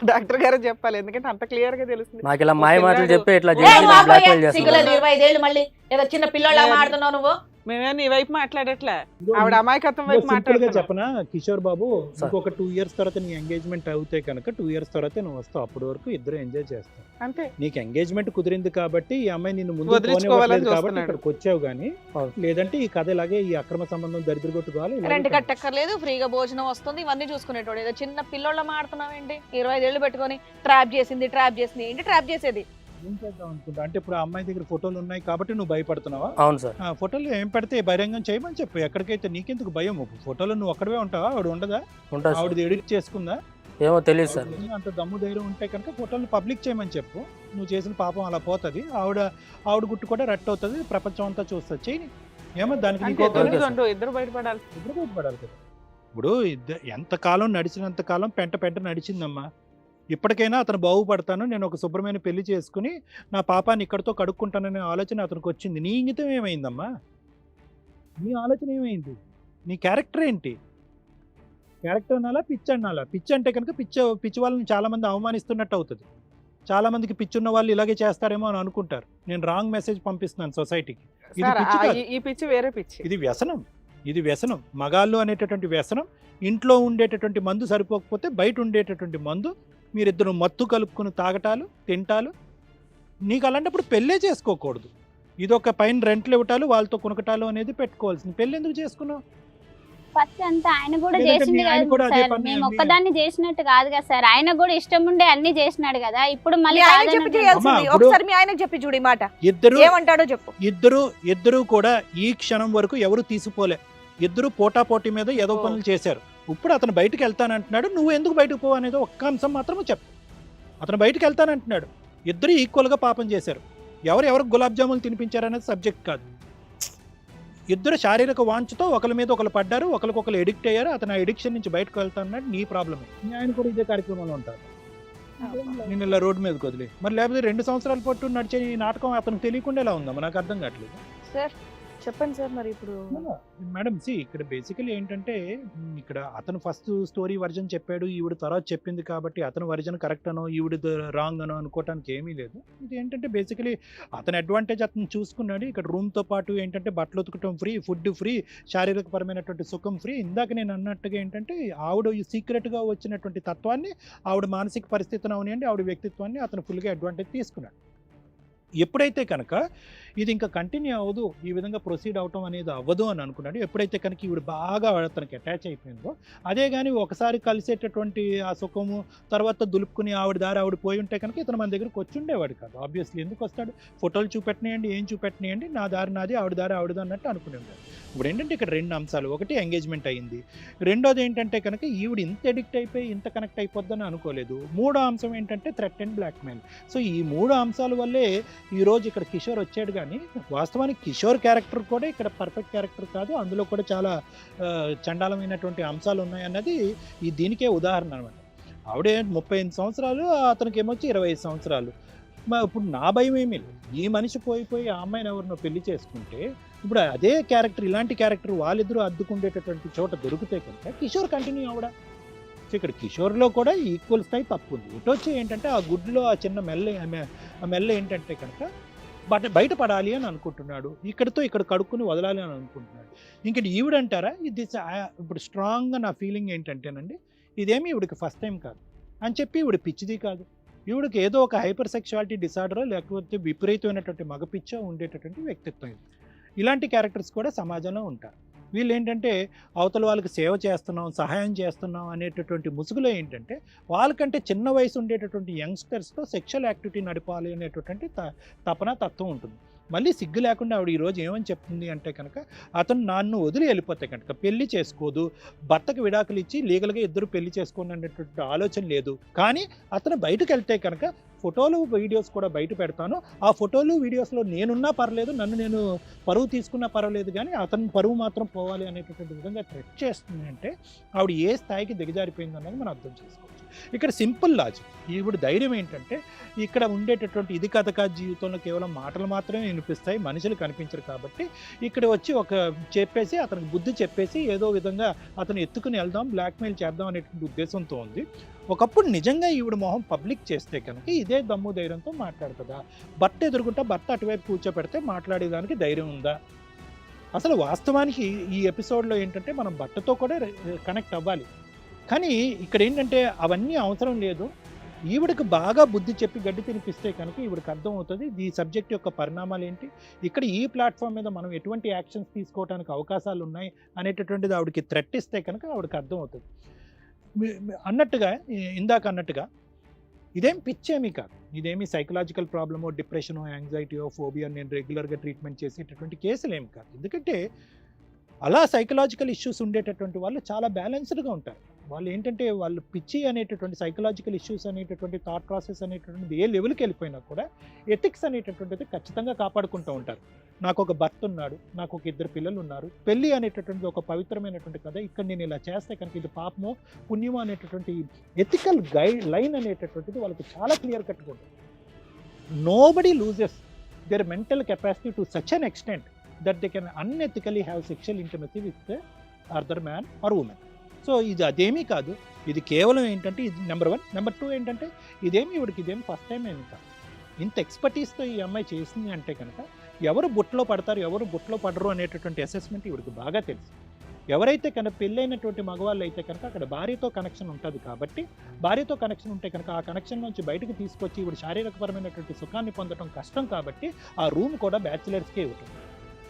డాక్టర్ గారు చెప్పాలి, ఎందుకంటే అంత క్లియర్ గా తెలుస్తుంది. నాకు ఇలా మాయ మాటలు పిల్లాడు- చెప్పి ఇట్లా ఏ చేసి బాబోయ్, బ్లాక్మెయిల్ సిగ్గులేదు, చేస్తున్నారు. 25 ఏళ్ళు మళ్ళీ ఏదో చిన్న పిల్లోళ్ళ మాట్లాడుతున్నావు నువ్వు. మేమే నీ వైపు మాట్లాడట్లే, ఆవిడ అమాయకత్వం వైపు సింపుల్ గా మాట్లాడుతున్నా. చెప్పనా కిషోర్ బాబు, సార్. ఇంకొక 2 years తర్వాత నీ ఎంగేజ్మెంట్ అవుతే కనుక 2 years తర్వాత నువ్వు వస్తావు. అప్పటి వరకు ఇద్దరు ఎంజాయ్ చేస్తావు. అంతే. నీకు ఎంగేజ్మెంట్ కుదిరింది కాబట్టి ఈ అమ్మాయి నిన్ను ముందు వదిలించుకోవాలని పోనివ్వట్లేదు కాబట్టి చూస్తున్నాడు. ఇక్కడికి వచ్చావు గానీ, అవును. లేదంటే ఈ కథ ఇలాగే ఈ అక్రమ సంబంధం దరిద్రగొట్టుకోవాలి. రెంట్ కట్టక్కర్లేదు, ఫ్రీగా భోజనం వస్తుంది, ఇవన్నీ చూసుకునేటోడు. ఏదో చిన్న పిల్లోళ్ళ మాడుతున్నావు ఏంటి? 25 ఏళ్ళు పెట్టుకొని ట్రాప్ చేసింది ఏంటి ట్రాప్ చేసేది? ఏం చేద్దాం అనుకుంటా అంటే ఇప్పుడు ఆ అమ్మాయి దగ్గర ఫోటోలు ఉన్నాయి కాబట్టి నువ్వు భయపడుతున్నావా? అవును సార్. ఆ ఫోటోలు ఏం పెడితే బహిరంగం చేయమని చెప్పు. ఎక్కడికైతే నీకెందుకు భయం? ఫోటోలో నువ్వు ఒక్కడవే ఉంటావా? ఆవిడ ఉండదా? ఉంటా సార్. ఆవిడ ఎడిట్ చేసుకుందా? ఏమో తెలియదు సార్. అంత దమ్ము ధైర్యం ఉంటే కనుక ఫోటోలు పబ్లిక్ చేయమని చెప్పు. నువ్వు చేసిన పాపం అలా పోతుంది. ఆవిడ గుట్టు కూడా రట్ అవుతుంది, ప్రపంచం అంతా చూస్తుంది. చేయని ఏమో దానికి అంటే నీకు ఇద్దరు ఓకే సార్. చూడు, ఇద్దరు బయటపడాలి. ఇద్దరు బయటపడాలి కదా. ఇప్పుడు ఎంతకాలం నడిచినంత కాలం పెంట నడిచిందమ్మా. ఇప్పటికైనా అతను బాగుపడతాను, నేను ఒక శుభ్రమైన పెళ్లి చేసుకుని నా పాపాన్ని ఇక్కడితో కడుక్కుంటాననే ఆలోచన అతనికి వచ్చింది. నీ ఇంగితం ఏమైందమ్మా? నీ ఆలోచన ఏమైంది? నీ క్యారెక్టర్ ఏంటి? క్యారెక్టర్ అనాలా, పిచ్చి అనాలా? పిచ్చి అంటే కనుక పిచ్చి వాళ్ళని చాలామంది అవమానిస్తున్నట్టు అవుతుంది. చాలామందికి పిచ్చి ఉన్న వాళ్ళు ఇలాగే చేస్తారేమో అని అనుకుంటారు. నేను రాంగ్ మెసేజ్ పంపిస్తున్నాను సొసైటీకి. ఇది సార్, పిచ్చి కాదు. ఈ పిచ్చి వేరే పిచ్చి. ఇది వ్యసనం. మగాళ్ళు అనేటటువంటి వ్యసనం. ఇంట్లో ఉండేటటువంటి మందు సరిపోకపోతే బయట ఉండేటటువంటి మందు, మీరిద్దరు మత్తు కలుపుకుని తాగటాలు, తింటాలు. నీకు అలాంటప్పుడు పెళ్ళే చేసుకోకూడదు. ఇదొక పైన రెంట్లు ఇవ్వటాలు, వాళ్ళతో కొనకటాలు అనేది పెట్టుకోవాల్సింది. పెళ్ళి ఎందుకు చేసుకున్నావు? ఫస్ట్ అంతా ఆయన కూడా లేదంటే చేసింది మీ ఆయన కూడా కదా అదే సార్, పని మేము ఒక్కదాన్ని చేసినట్టు కాదు కదా సార్, ఆయన కూడా ఇష్టం ఉండే అన్ని చేసినాడు కదా. ఇప్పుడు మీ మళ్ళీ ఆయన కాదని చెప్పి అంటున్నాడు. చేయాల్సింది. అమ్మా, ఇప్పుడు- ఒకసారి మీ ఆయనకు చెప్పి చూడు ఈ మాట, ఇద్దరు ఏమంటాడో చెప్పు. ఇద్దరు కూడా ఈ క్షణం వరకు ఎవరు తీసిపోలే. ఇద్దరు పోటాపోటీ మీద ఏదో పనులు చేశారు. ఇప్పుడు అతను బయటకు వెళ్తానంటున్నాడు, నువ్వు ఎందుకు బయటకు పోవు అనేది ఒక్క అంశం మాత్రమే చెప్పు. అతను బయటకు వెళ్తానంటున్నాడు, ఇద్దరు ఈక్వల్గా పాపం చేశారు. ఎవరికి గులాబ్ జాములు తినిపించారనేది సబ్జెక్ట్ కాదు. ఇద్దరు శారీరక వాంఛతో ఒకరి మీద ఒకరు పడ్డారు, ఒకరికొకరు ఎడిక్ట్ అయ్యారు. అతను ఆ ఎడిక్షన్ నుంచి బయటకు వెళ్తానన్నాడు, నీ ప్రాబ్లమే. ఆయన కూడా ఇదే కార్యక్రమంలో ఉంటారు. నేను ఇలా రోడ్డు మీదకి వదిలే మరి, లేకపోతే 2 సంవత్సరాల పాటు నడిచే ఈ నాటకం అతనికి తెలియకుండా ఎలా ఉందమ్మా, నాకు అర్థం కావట్లేదు. సార్ చెప్పండి సార్, మరి ఇప్పుడు మేడం ఇక్కడ బేసికలీ ఏంటంటే ఇక్కడ అతను ఫస్ట్ స్టోరీ వర్జన్ చెప్పాడు, ఈవిడ తర్వాత చెప్పింది కాబట్టి అతను వర్జన్ కరెక్ట్ అనో ఈవిడ రాంగ్ అనో అనుకోవటానికి ఏమీ లేదు. ఇది ఏంటంటే బేసికలీ అతని అడ్వాంటేజ్ అతను చూసుకున్నాడు. ఇక్కడ రూమ్తో పాటు ఏంటంటే బట్టలు ఉతకటం ఫ్రీ, ఫుడ్ ఫ్రీ, శారీరకపరమైనటువంటి సుఖం ఫ్రీ. ఇందాక నేను అన్నట్టుగా ఏంటంటే ఆవిడ సీక్రెట్గా వచ్చినటువంటి తత్వాన్ని, ఆవిడ మానసిక పరిస్థితిని అవనివ్వండి, ఆవిడ వ్యక్తిత్వాన్ని అతను ఫుల్గా అడ్వాంటేజ్ తీసుకున్నాడు. ఎప్పుడైతే కనుక ఇది ఇంకా కంటిన్యూ అవ్వదు, ఈ విధంగా ప్రొసీడ్ అవటం అనేది అవ్వదు అని అనుకున్నాడు. ఎప్పుడైతే కనుక ఈవిడ బాగా అతనికి అటాచ్ అయిపోయిందో, అదే కానీ ఒకసారి కలిసేటటువంటి ఆ సుఖము తర్వాత దులుపుకుని ఆవిడ దారి ఆవిడ పోయి ఉంటే కనుక ఇతను మన దగ్గరకు వచ్చి ఉండేవాడు కాదు. ఆబ్వియస్లీ ఎందుకు వస్తాడు, ఫోటోలు చూపెట్టినాయండి, ఏం చూపెట్టినాయండి, నా దారి నాది, ఆవిడ దారి ఆవిడది అన్నట్టు అనుకునే ఉంటాడు. ఇప్పుడు ఏంటంటే ఇక్కడ 2 అంశాలు, ఒకటి ఎంగేజ్మెంట్ అయ్యింది, రెండోది ఏంటంటే కనుక ఈవిడ ఇంత ఎడిక్ట్ అయిపోయి ఇంత కనెక్ట్ అయిపోద్దని అనుకోలేదు. మూడో అంశం ఏంటంటే థ్రెట్ అండ్ బ్లాక్మెయిల్. సో ఈ 3 అంశాల వల్లే ఈరోజు ఇక్కడ కిషోర్ వచ్చాడు. కానీ వాస్తవానికి కిషోర్ క్యారెక్టర్ కూడా ఇక్కడ పర్ఫెక్ట్ క్యారెక్టర్ కాదు, అందులో కూడా చాలా చండాలమైనటువంటి అంశాలు ఉన్నాయన్నది ఈ దీనికే ఉదాహరణ అనమాట. ఆవిడే 38 సంవత్సరాలు, అతనికి ఏమొచ్చి 25 సంవత్సరాలు. ఇప్పుడు నా భయం ఏమీ లేదు, ఈ మనిషి పోయి ఆ అమ్మాయిని ఎవరినో పెళ్లి చేసుకుంటే ఇప్పుడు అదే క్యారెక్టర్, ఇలాంటి క్యారెక్టర్ వాళ్ళిద్దరూ అద్దుకుండేటటువంటి చోట దొరికితే కనుక కిషోర్ కంటిన్యూ అవడా. సో ఇక్కడ కిషోర్లో కూడా ఈక్వల్ స్థాయి తప్పు ఉంది. ఇటు వచ్చి ఏంటంటే ఆ గుడ్లో ఆ చిన్న మెల్ల ఏంటంటే కనుక బయటపడాలి అని అనుకుంటున్నాడు, ఇక్కడితో ఇక్కడ కడుక్కుని వదలాలి అని అనుకుంటున్నాడు. ఇంకటి ఈవిడంటారా, ఇది ఇప్పుడు స్ట్రాంగ్గా నా ఫీలింగ్ ఏంటంటేనండి, ఇదేమి ఈవిడికి ఫస్ట్ టైం కాదు అని చెప్పి ఈవిడ పిచ్చిది కాదు. ఈవిడికి ఏదో ఒక హైపర్ సెక్షువాలిటీ డిసార్డరో లేకపోతే విపరీతమైనటువంటి మగపిచ్చో ఉండేటటువంటి వ్యక్తిత్వం ఇది. ఇలాంటి క్యారెక్టర్స్ కూడా సమాజంలో ఉంటారు. వీళ్ళు ఏంటంటే అవతల వాళ్ళకి సేవ చేస్తున్నాం, సహాయం చేస్తున్నాం అనేటటువంటి ముసుగులో ఏంటంటే వాళ్ళకంటే చిన్న వయసు ఉండేటటువంటి యంగ్స్టర్స్తో సెక్షువల్ యాక్టివిటీ నడపాలి అనేటటువంటి తత్వం ఉంటుంది. మళ్ళీ సిగ్గు లేకుండా ఆవిడ ఈరోజు ఏమని చెప్తుంది అంటే కనుక, అతను నన్ను వదిలి వెళ్ళిపోతే కనుక పెళ్లి చేసుకోదు, భర్తకు విడాకులు ఇచ్చి లీగల్గా ఇద్దరు పెళ్లి చేసుకోండి అనేటువంటి ఆలోచన లేదు. కానీ అతను బయటకు వెళ్తే కనుక ఫోటోలు వీడియోస్ కూడా బయట పెడతాను, ఆ ఫోటోలు వీడియోస్లో నేనున్నా పర్లేదు, నన్ను నేను పరువు తీసుకున్నా పర్వాలేదు, కానీ అతని పరువు మాత్రం పోవాలి అనేటటువంటి విధంగా థ్రెట్ చేస్తుంది. అంటే ఆవిడ ఏ స్థాయికి దిగజారిపోయింది అన్నది మనం అర్థం చేసుకోవచ్చు. ఇక్కడ సింపుల్ లాజిక్, ఈవిడ ధైర్యం ఏంటంటే ఇక్కడ ఉండేటటువంటి ఇది కథ కాదు, జీవితంలో కేవలం మాటలు మాత్రమే వినిపిస్తాయి, మనుషులు కనిపించరు. కాబట్టి ఇక్కడ వచ్చి చెప్పేసి అతనికి బుద్ధి చెప్పేసి ఏదో విధంగా అతను ఎత్తుకుని వెళ్దాం, బ్లాక్మెయిల్ చేద్దాం అనేటువంటి ఉద్దేశంతో ఉంది. ఒకప్పుడు నిజంగా ఈవిడ మొహం పబ్లిక్ చేస్తే కనుక ఇదే దమ్ము ధైర్యంతో మాట్లాడుతుందా? భర్త ఎదుర్కొంటే భర్త అటువైపు కూర్చోపెడితే మాట్లాడేదానికి ధైర్యం ఉందా? అసలు వాస్తవానికి ఈ ఎపిసోడ్లో ఏంటంటే మనం భర్తతో కూడా కనెక్ట్ అవ్వాలి. కానీ ఇక్కడ ఏంటంటే అవన్నీ అవసరం లేదు. ఈవిడకి బాగా బుద్ధి చెప్పి గడ్డి తినిపిస్తే కనుక ఈవిడికి అర్థం అవుతుంది ఈ సబ్జెక్ట్ యొక్క పరిణామాలు ఏంటి, ఇక్కడ ఈ ప్లాట్ఫామ్ మీద మనం ఎటువంటి యాక్షన్స్ తీసుకోవడానికి అవకాశాలు ఉన్నాయి అనేటటువంటిది ఆవిడకి థ్రెట్ ఇస్తే కనుక ఆవిడకి అర్థం అవుతుంది. అన్నట్టుగా ఇందాక అన్నట్టుగా ఇదేం పిచ్చేమీ కాదు, ఇదేమి సైకలాజికల్ ప్రాబ్లమో, డిప్రెషనో, యాంగ్జైటీయో, ఫోబియా నేను రెగ్యులర్గా ట్రీట్మెంట్ చేసేటటువంటి కేసులు ఏమి కాదు. ఎందుకంటే అలా సైకలాజికల్ ఇష్యూస్ ఉండేటటువంటి వాళ్ళు చాలా బ్యాలెన్స్డ్గా ఉంటారు. వాళ్ళు ఏంటంటే వాళ్ళు పిచ్చి అనేటటువంటి సైకలాజికల్ ఇష్యూస్ అనేటటువంటి థాట్ ప్రాసెస్ అనేటటువంటిది ఏ లెవెల్కి వెళ్ళిపోయినా కూడా ఎథిక్స్ అనేటటువంటిది ఖచ్చితంగా కాపాడుకుంటూ ఉంటారు. నాకు ఒక భర్త ఉన్నాడు, నాకు ఒక 2 పిల్లలు ఉన్నారు, పెళ్ళి అనేటటువంటిది ఒక పవిత్రమైనటువంటి కథ, ఇక్కడ నేను ఇలా చేస్తే కనుక ఇది పాపమో పుణ్యమో అనేటటువంటి ఎథికల్ గైడ్ లైన్ అనేటటువంటిది వాళ్ళకి చాలా క్లియర్ కట్గా ఉంటుంది. Nobody loses their mental capacity to such an extent that they can unethically have sexual intimacy with the other man or woman. So ఇది అదేమీ కాదు, ఇది కేవలం ఏంటంటే ఇది నెంబర్ 1. నెంబర్ 2 ఏంటంటే ఇదేమి ఇవిడికి ఫస్ట్ టైం ఏమి కాదు. ఇంత ఎక్స్పర్టీస్తో ఈ అమ్మాయి చేసింది అంటే కనుక ఎవరు బుట్టలో పడతారు, ఎవరు బుట్టలో పడరు అనేటటువంటి అసెస్మెంట్ ఇవిడికి బాగా తెలుసు. ఎవరైతే కనుక పెళ్ళైనటువంటి మగవాళ్ళు అయితే కనుక అక్కడ భార్యతో కనెక్షన్ ఉంటుంది. కాబట్టి భార్యతో కనెక్షన్ ఉంటే కనుక ఆ కనెక్షన్ నుంచి బయటకు తీసుకొచ్చి ఇవిడు శారీరకపరమైనటువంటి సుఖాన్ని పొందడం కష్టం. కాబట్టి ఆ రూమ్ కూడా బ్యాచిలర్స్కే ఇవ్వటం.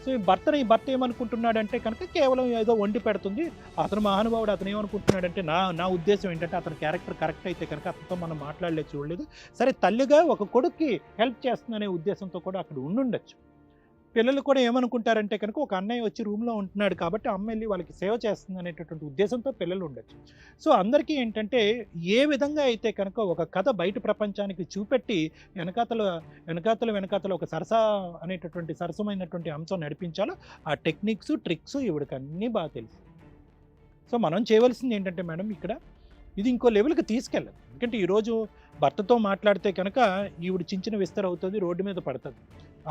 సో ఈ భర్త ఏమనుకుంటున్నాడంటే కనుక కేవలం ఏదో వండి పెడుతుంది. అతను మహానుభావుడు, అతను ఏమనుకుంటున్నాడంటే నా ఉద్దేశం ఏంటంటే అతని క్యారెక్టర్ కరెక్ట్ అయితే కనుక అతనితో మనం మాట్లాడలేదు, చూడలేదు, సరే తల్లిగా ఒక కొడుక్కి హెల్ప్ చేస్తుందనే ఉద్దేశంతో కూడా అక్కడ ఉండుండొచ్చు. పిల్లలు కూడా ఏమనుకుంటారంటే కనుక ఒక అన్నయ్య వచ్చి రూమ్లో ఉంటున్నాడు కాబట్టి అమ్మ వెళ్ళి వాళ్ళకి సేవ చేస్తుంది అనేటటువంటి ఉద్దేశంతో పిల్లలు ఉండొచ్చు. సో అందరికీ ఏంటంటే ఏ విధంగా అయితే కనుక ఒక కథ బయట ప్రపంచానికి చూపెట్టి వెనకాతల ఒక అనేటటువంటి సరసమైనటువంటి అంశం నడిపించాలో ఆ టెక్నిక్స్ ట్రిక్స్ ఈవిడికి అన్నీ బాగా తెలుసు. సో మనం చేయవలసింది ఏంటంటే మేడం ఇక్కడ ఇది ఇంకో లెవెల్కి తీసుకెళ్ళదు. ఎందుకంటే ఈరోజు భర్తతో మాట్లాడితే కనుక ఈవిడ చించిన విస్తర అవుతుంది, రోడ్డు మీద పడుతుంది.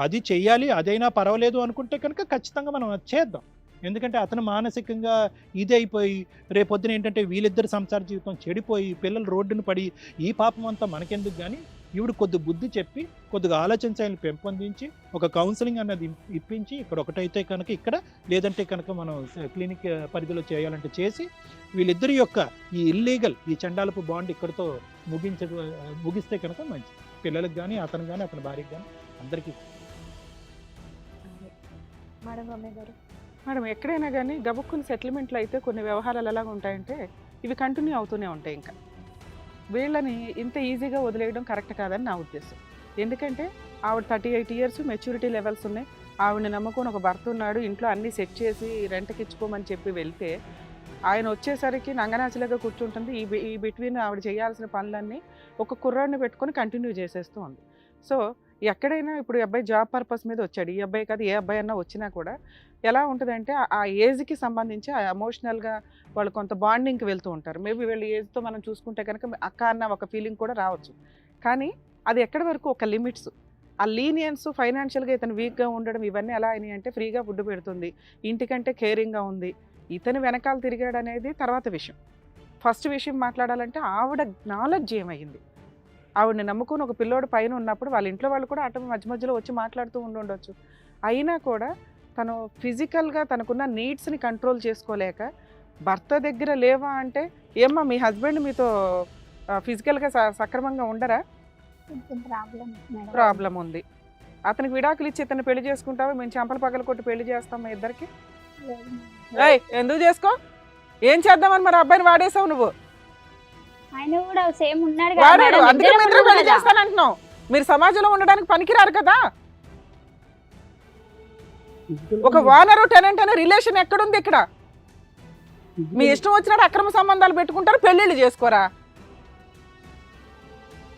అది చెయ్యాలి, అదైనా పర్వాలేదు అనుకుంటే కనుక ఖచ్చితంగా మనం అది చేద్దాం. ఎందుకంటే అతను మానసికంగా ఇది అయిపోయి రేపొద్దున ఏంటంటే వీళ్ళిద్దరు సంసార జీవితం చెడిపోయి పిల్లలు రోడ్డును పడి ఈ పాపం అంతా మనకెందుకు. కానీ ఈవిడ కొద్ది బుద్ధి చెప్పి కొద్దిగా ఆలోచన శైలిని పెంపొందించి ఒక కౌన్సిలింగ్ అన్నది ఇప్పించి ఇక్కడ ఒకటైతే కనుక ఇక్కడ, లేదంటే కనుక మనం క్లినిక్ పరిధిలో చేసి వీళ్ళిద్దరి యొక్క ఈ ఇల్లీగల్ ఈ చండాలపు బాండ్ ఇక్కడితో ముగిస్తే కనుక మంచిది పిల్లలకు కానీ అతను కానీ అతని భార్యకి కానీ అందరికీ. మేడం రమ్య గారు, మేడం ఎక్కడైనా కానీ గబుక్కుని సెటిల్మెంట్లు అయితే కొన్ని వ్యవహారాలు ఎలాగ ఉంటాయంటే ఇవి కంటిన్యూ అవుతూనే ఉంటాయి. ఇంకా వీళ్ళని ఇంత ఈజీగా వదిలేయడం కరెక్ట్ కాదని నా ఉద్దేశం. ఎందుకంటే ఆవిడ 38 years మెచ్యూరిటీ లెవెల్స్ ఉన్నాయి. ఆవిడని నమ్ముకొని ఒక భర్త ఉన్నాడు, ఇంట్లో అన్నీ సెట్ చేసి రెంట్కి ఇచ్చుకోమని చెప్పి వెళ్తే ఆయన వచ్చేసరికి నంగనాచిలాగా కూర్చుంటుంది. ఈ బిట్వీన్ ఆవిడ చేయాల్సిన పనులన్నీ ఒక కుర్రాడిని పెట్టుకొని కంటిన్యూ చేసేస్తూ ఉంది. సో ఎక్కడైనా ఇప్పుడు ఈ అబ్బాయి జాబ్ పర్పస్ మీద వచ్చాడు, ఈ అబ్బాయి కాదు ఏ అబ్బాయి అన్నా వచ్చినా కూడా ఎలా ఉంటుందంటే ఆ ఏజ్కి సంబంధించి ఆ ఎమోషనల్గా వాళ్ళు కొంత బాండింగ్కి వెళ్తూ ఉంటారు. మేబీ వీళ్ళ ఏజ్తో మనం చూసుకుంటే కనుక అక్క అన్న ఒక ఫీలింగ్ కూడా రావచ్చు. కానీ అది ఎక్కడి వరకు ఒక లిమిట్స్, ఆ లీనియన్స్, ఫైనాన్షియల్గా ఇతను వీక్గా ఉండడం ఇవన్నీ ఎలా అయినాయి అంటే ఫ్రీగా ఫుడ్ పెడుతుంది, ఇంటికంటే కేరింగ్గా ఉంది, ఇతను వెనకాల తిరిగాడు అనేది తర్వాత విషయం. ఫస్ట్ విషయం మాట్లాడాలంటే ఆవిడ నాలెడ్జ్ ఏమైంది. ఆవిడని నమ్ముకుని ఒక పిల్లోడు పైన ఉన్నప్పుడు వాళ్ళ ఇంట్లో వాళ్ళు కూడా అటు మధ్యలో వచ్చి మాట్లాడుతూ ఉండొచ్చు. అయినా కూడా తను ఫిజికల్గా తనకున్న నీడ్స్ని కంట్రోల్ చేసుకోలేక భర్త దగ్గర లేవా అంటే ఏమ్మా మీ హస్బెండ్ మీతో ఫిజికల్గా సక్రమంగా ఉండరా? ప్రాబ్లం ఉంది. అతనికి విడాకులు ఇచ్చి ఇతను పెళ్లి చేసుకుంటావా? మేము చెంపల పగల కొట్టి పెళ్లి చేస్తాం మీ ఇద్దరికి. ఎందుకు చేసుకో? ఏం చేద్దామని మరి అబ్బాయిని వాడేసావు నువ్వు? ఆయన కూడా సేమ్ ఉన్నాడు వాడాడు, అందుకే మీరు పెళ్లి చేస్తానంటున్నావు. మీరు సమాజంలో ఉండడానికి పనికిరారు కదా. ఒక ఓనరు టెనెంట్ అనే రిలేషన్ ఎక్కడుంది ఇక్కడ? మీ ఇష్టం వచ్చినట్టు అక్రమ సంబంధాలు పెట్టుకుంటారు, పెళ్లిళ్ళు చేసుకోరా.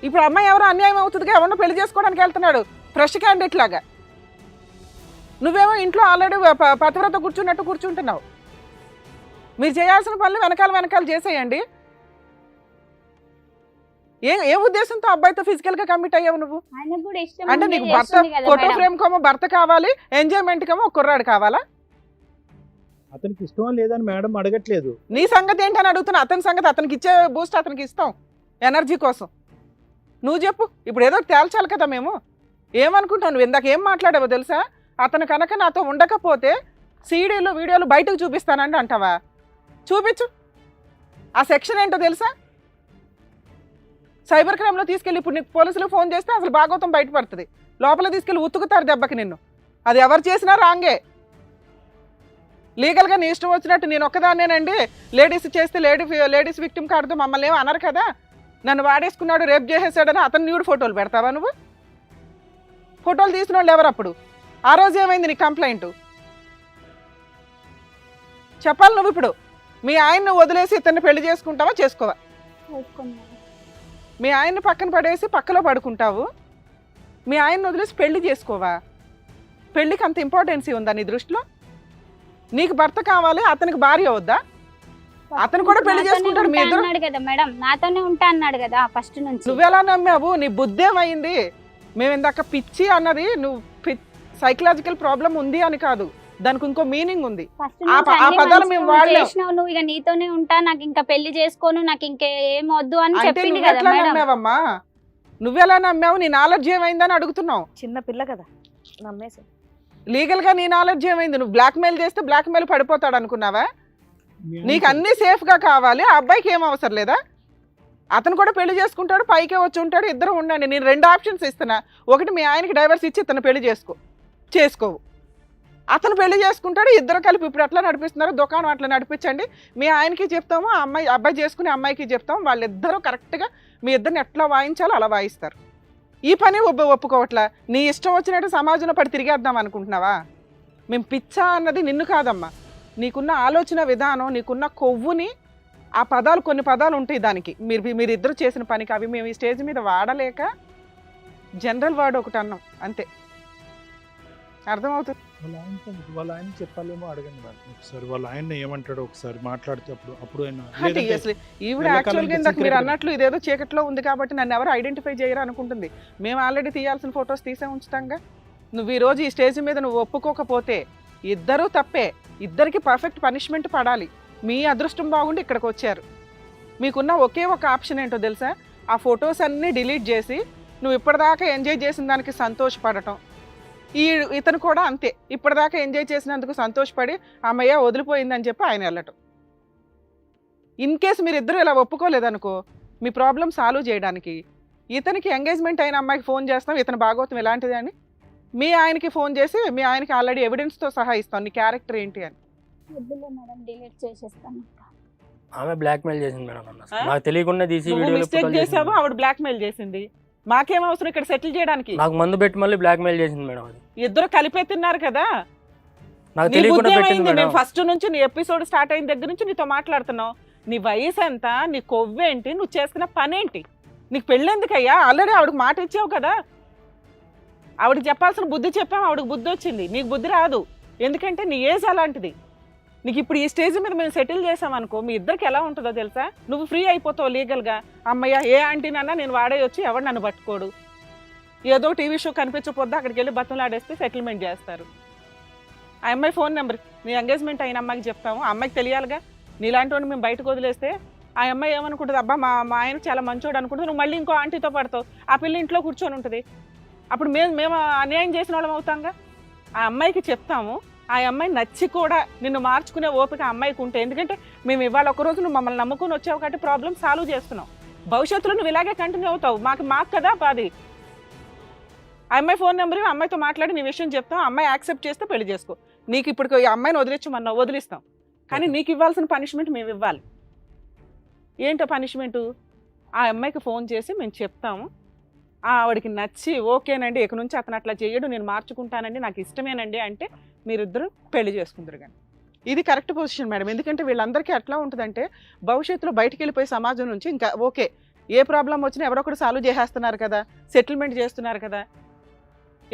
ఇప్పుడు అమ్మాయి ఎవరో అన్యాయం అవుతుందిగా, ఎవరన్నా పెళ్లి చేసుకోవడానికి వెళ్తున్నాడు ఫ్రెష్ క్యాండిడేట్ లాగా. నువ్వేమో ఇంట్లో ఆల్రెడీ పతివ్రత కూర్చుంటున్నావు. మీరు చేయాల్సిన పనులు వెనకాల చేసేయండి. ఏ ఉద్దేశంతో అబ్బాయితో ఫిజికల్ గా కమిట్ అయ్యావు నువ్వు? అంటే నీకు భర్త ఫోటో ఫ్రేమ్ కమో భర్త కావాలి, ఎంజాయ్మెంట్ కమో కుర్రాడు కావాలా? అతనికి ఇష్టం లేదని మేడం అడగట్లేదు. నీ సంగతి ఏంటని అడుగుతున్నా. అతని సంగతి అతనికి ఇచ్చే బూస్ట్ అతనికి ఇస్తాం ఎనర్జీ కోసం. నువ్వు చెప్పు, ఇప్పుడు ఏదో తేల్చాలి కదా మేము. ఏమనుకుంటావు నువ్వు? ఇందాక ఏం మాట్లాడావో తెలుసా? అతను కనుక నాతో ఉండకపోతే సీడీలు వీడియోలు బయటకు చూపిస్తానండి అంటావా? చూపించు. ఆ సెక్షన్ ఏంటో తెలుసా? సైబర్ క్రైమ్లో తీసుకెళ్ళి ఇప్పుడు నీకు పోలీసులు ఫోన్ చేస్తే అసలు భాగవతం బయటపడుతుంది. లోపల తీసుకెళ్ళి ఉతుకుతారు దెబ్బకి నిన్ను. అది ఎవరు చేసినా రాంగే. లీగల్గా నీ ఇష్టం వచ్చినట్టు నేను ఒక్కదాన్నేనండి, లేడీస్ చేస్తే లేడీస్ విక్టిమ్ కార్డుతో మమ్మల్ని ఏమో అనరు కదా. నన్ను వాడేసుకున్నాడు, రేప్ చేసేసాడని అతను న్యూడ్ ఫోటోలు పెడతావా నువ్వు? ఫోటోలు తీసిన వాళ్ళు ఎవరు అప్పుడు? ఆ రోజు ఏమైంది నీ కంప్లైంట్? చెప్పాలి నువ్వు. ఇప్పుడు మీ ఆయన్ని వదిలేసి ఇతన్ని పెళ్లి చేసుకుంటావా చేసుకోవా? మీ ఆయన్ని పక్కన పడేసి పక్కలో పడుకుంటావు, మీ ఆయన్ని వదిలేసి పెళ్లి చేసుకోవా? పెళ్లికి అంత ఇంపార్టెన్సీ ఉందా నీ దృష్టిలో? నీకు భర్త కావాలి, అతనికి భార్య వద్దా? అతను కూడా పెళ్లి చేసుకుంటాడు. మీ ఇద్దరు మేడం నాతోనే ఉంటా అన్నాడు కదా ఫస్ట్ నుంచి. నువ్వెలా నమ్మావు? నీ బుద్ధి ఏమైంది? మేము ఇందాక పిచ్చి అన్నది నువ్వు సైకలాజికల్ ప్రాబ్లం ఉంది అని కాదు, దానికి ఇంకో మీనింగ్ ఉంది. ఆ పదాలు మేము వాడలేము. నువ్వు ఇక నీతోనే ఉంటా, నాకు ఇంకా పెళ్లి చేసుకోను, నాకు ఇంకా ఏం వద్దు అని చెప్పింది కదా మేడం. నమ్మావమ్మా? నువ్వెలా నమ్మావు? నీ నాలెడ్జ్ ఏమైందని అడుగుతున్నావు. చిన్న పిల్ల కదా నమ్మేసి. లీగల్ గా నీ నాలెడ్జ్ ఏమైంది? నువ్వు బ్లాక్ మెయిల్ చేస్తే బ్లాక్ మెయిల్ పడిపోతాడు అనుకున్నావా? నీకు అన్ని సేఫ్ గా కావాలి, ఆ అబ్బాయికి ఏం అవసరం లేదా? అతను కూడా పెళ్లి చేసుకుంటాడు, పైకే వచ్చి ఉంటాడు, ఇద్దరు ఉండండి. నేను 2 ఆప్షన్స్ ఇస్తున్నా. ఒకటి, మీ ఆయనకి డైవర్స్ ఇచ్చి ఇతను పెళ్లి చేసుకోవు. అతను పెళ్లి చేసుకుంటాడు, ఇద్దరు కలిపి ఇప్పుడు అట్లా నడిపిస్తున్నారు, దుకాణం అట్లా నడిపించండి. మీ ఆయనకి చెప్తాము, అబ్బాయి చేసుకునే అమ్మాయికి చెప్తాము, వాళ్ళిద్దరూ కరెక్ట్గా మీ ఇద్దరిని ఎట్లా వాయించాలో అలా వాయిస్తారు. ఈ పని ఒప్పుకోవట్లా. నీ ఇష్టం వచ్చినట్టు సమాజంలో పడి తిరిగేద్దాం అనుకుంటున్నావా? మేము పిచ్చా అన్నది నిన్ను కాదమ్మా, నీకున్న ఆలోచన విధానం, నీకున్న కొవ్వుని, ఆ పదాలు, కొన్ని పదాలు ఉంటాయి దానికి. మీరిద్దరు చేసిన పనికి అవి మేము ఈ స్టేజ్ మీద వాడలేక జనరల్ వర్డ్ ఒకటి అన్నాం అంతే. అర్థమవుతుంది? వాళ్ళ ఆయన చెప్పాలేమో అడగండి మేడం ఒకసారి. వాళ్ళ ఆయన ఏమంటాడో ఒకసారి మాట్లాడితే అప్పుడు ఆయన అంటే అసలు ఈవిడ యాక్చువల్గా ఇందాక మీరు అన్నట్లు ఇదేదో చీకట్లో ఉంది కాబట్టి నన్ను ఎవరు ఐడెంటిఫై చేయరు అనుకుంటుంది. మేము ఆల్రెడీ తీయాల్సిన ఫొటోస్ తీసే ఉంచుతాంగా. నువ్వు ఈరోజు ఈ స్టేజ్ మీద నువ్వు ఒప్పుకోకపోతే ఇద్దరూ తప్పే, ఇద్దరికి పర్ఫెక్ట్ పనిష్మెంట్ పడాలి. మీ అదృష్టం బాగుండి ఇక్కడికి వచ్చారు. మీకున్న ఒకే ఒక ఆప్షన్ ఏంటో తెలుసా? ఆ ఫొటోస్ అన్నీ డిలీట్ చేసి నువ్వు ఇప్పటిదాకా ఎంజాయ్ చేసిన దానికి సంతోషపడటం. ఇతను కూడా అంతే, ఇప్పటిదాకా ఎంజాయ్ చేసినందుకు సంతోషపడి అమ్మయ్య వదిలిపోయిందని చెప్పి ఆయన వెళ్ళటం. ఇన్ కేసు మీరు ఇద్దరు ఇలా ఒప్పుకోలేదనుకో, మీ ప్రాబ్లం సాల్వ్ చేయడానికి ఇతనికి ఎంగేజ్మెంట్ అయిన అమ్మాయికి ఫోన్ చేస్తాం, ఇతని భాగవతం ఎలాంటిది అని మీ ఆయనకి ఫోన్ చేసి, మీ ఆయనకి ఆల్రెడీ ఎవిడెన్స్తో సహా ఇస్తాం నీ క్యారెక్టర్ ఏంటి అని. వద్దులే మేడం, డిలీట్ చేసేస్తాను. ఆమె బ్లాక్మెయిల్ చేసింది మేడం నన్ను. నాకు తెలియకుండా తీసి నువ్వు వీడియోలు మిస్టేక్ ఫోటోలు చేసావు, చేసింది. ఆవిడ బ్లాక్మెయిల్ చేసింది. మాకేం అవసరం ఇక్కడ సెటిల్ చేయడానికి? నాకు మందు పెట్టి మళ్ళీ బ్లాక్మెయిల్ చేసింది మేడం. అది ఇద్దరు కలిపే తిన్నారు కదా. నాకు నీ తెలియకుండా బుద్ధి పెట్టింది ఏమైంది? మేడం. నేను ఫస్ట్ నుంచి నీ ఎపిసోడ్ స్టార్ట్ అయిన దగ్గర నుంచి నీతో మాట్లాడుతున్నావు. నీ వయసు ఎంత, నీ కొవ్వేంటి, నువ్వు చేస్తున్న పని ఏంటి, నీకు పెళ్ళెందుకయ్యా? ఆల్రెడీ ఆవిడకి మాట ఇచ్చావు కదా. ఆవిడకి చెప్పాల్సిన బుద్ధి చెప్పాము, ఆవిడకి బుద్ధి వచ్చింది, నీకు బుద్ధి రాదు. ఎందుకంటే నీ ఏజ్ అలాంటిది. నీకు ఇప్పుడు ఈ స్టేజ్ మీద మేము సెటిల్ చేసామనుకో, మీ ఇద్దరికి ఎలా ఉంటుందో తెలుసా? నువ్వు ఫ్రీ అయిపోతావు లీగల్గా. అమ్మయ్య, ఏ ఆంటీనన్నా నేను వాడేయొచ్చు, ఎవడు నన్ను పట్టుకోడు. ఏదో టీవీ షో కనిపించకపోద్దా అక్కడికి వెళ్ళి బతులాడేస్తే సెటిల్మెంట్ చేస్తారు. ఆ అమ్మాయి ఫోన్ నెంబర్ నీ ఎంగేజ్మెంట్ అయిన అమ్మాయికి చెప్తాము, ఆ అమ్మాయికి తెలియాలిగా. నీలాంటి వాడిని మేము బయటకు వదిలేస్తే ఆ అమ్మాయి ఏమనుకుంటుంది? అబ్బా మా ఆయన చాలా మంచోడు అనుకుంటుంది. నువ్వు మళ్ళీ ఇంకో ఆంటీతో పడతావు, ఆ పిల్ల ఇంట్లో కూర్చొని ఉంటుంది. అప్పుడు మేము అన్యాయం చేసిన వాళ్ళం అవుతాంగా. ఆ అమ్మాయికి చెప్తాము, ఆ అమ్మాయి నచ్చి కూడా నిన్ను మార్చుకునే ఓపిక ఆ అమ్మాయికి ఉంటే. ఎందుకంటే మేము ఇవాళ ఒకరోజు నువ్వు మమ్మల్ని నమ్ముకొని వచ్చావు కాబట్టి ప్రాబ్లం సాల్వ్ చేస్తున్నావు. భవిష్యత్తులో నువ్వు ఇలాగే కంటిన్యూ అవుతావు. మాకు కదా బాది. ఆ అమ్మాయి ఫోన్ నెంబర్ ఆ అమ్మాయితో మాట్లాడి నీ విషయం చెప్తాం. ఆ అమ్మాయి యాక్సెప్ట్ చేస్తే పెళ్లి చేసుకో. నీకు ఇప్పుడు ఈ అమ్మాయిని వదిలించమన్నావు, వదిలిస్తాం. కానీ నీకు ఇవ్వాల్సిన పనిష్మెంట్ మేము ఇవ్వాలి. ఏంటో పనిష్మెంటు? ఆ అమ్మాయికి ఫోన్ చేసి మేము చెప్తాము, ఆవిడకి నచ్చి ఓకేనండి ఇక నుంచి అతను అట్లా చేయడు, నేను మార్చుకుంటానండి, నాకు ఇష్టమేనండి అంటే మీరిద్దరు పెళ్లి చేసుకుందరు. కానీ ఇది కరెక్ట్ పొజిషన్ మేడం. ఎందుకంటే వీళ్ళందరికీ ఎట్లా ఉంటుందంటే భవిష్యత్తులో బయటికి వెళ్ళిపోయే సమాజం నుంచి ఇంకా ఓకే, ఏ ప్రాబ్లం వచ్చినా ఎవరొకరు సాల్వ్ చేసేస్తున్నారు కదా, సెటిల్మెంట్ చేస్తున్నారు కదా,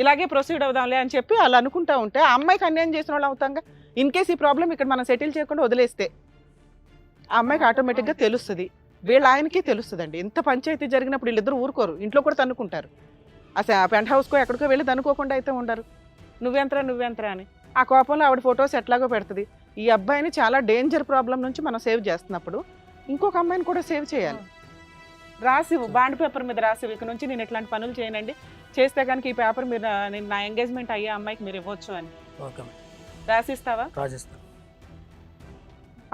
ఇలాగే ప్రొసీడ్ అవుదాంలే అని చెప్పి వాళ్ళు అనుకుంటా ఉంటే ఆ అమ్మాయికి అన్యాయం చేసిన వాళ్ళు అవుతాంగా. ఇన్ కేస్ ఈ ప్రాబ్లం ఇక్కడ మనం సెటిల్ చేయకుండా వదిలేస్తే ఆ అమ్మాయికి ఆటోమేటిక్గా తెలుస్తుంది, వీళ్ళ ఆయనకి తెలుస్తుందండి. ఇంత పంచాయతీ జరిగినప్పుడు వీళ్ళిద్దరు ఊరుకోరు, ఇంట్లో కూడా తన్నుకుంటారు. అసలు ఆ పెంట్ హౌస్కో ఎక్కడికో వెళ్ళి తన్నుకోకుండా అయితే ఉండరు. నువ్వెంతరా అని ఆ కోపంలో ఆవిడ ఫొటోస్ ఎట్లాగో పెడుతుంది. ఈ అబ్బాయిని చాలా డేంజర్ ప్రాబ్లం నుంచి మనం సేవ్ చేస్తున్నప్పుడు ఇంకొక అమ్మాయిని కూడా సేవ్ చేయాలి. రాసివు, బాండ్ పేపర్ మీద రాసివు, ఇక నుంచి నేను ఇట్లాంటి పనులు చేయనండి, చేస్తే కనుక ఈ పేపర్ మీరు నేను నా ఎంగేజ్మెంట్ అయ్యే అమ్మాయికి మీరు ఇవ్వచ్చు అని రాసిస్తావా? రాసిస్తాను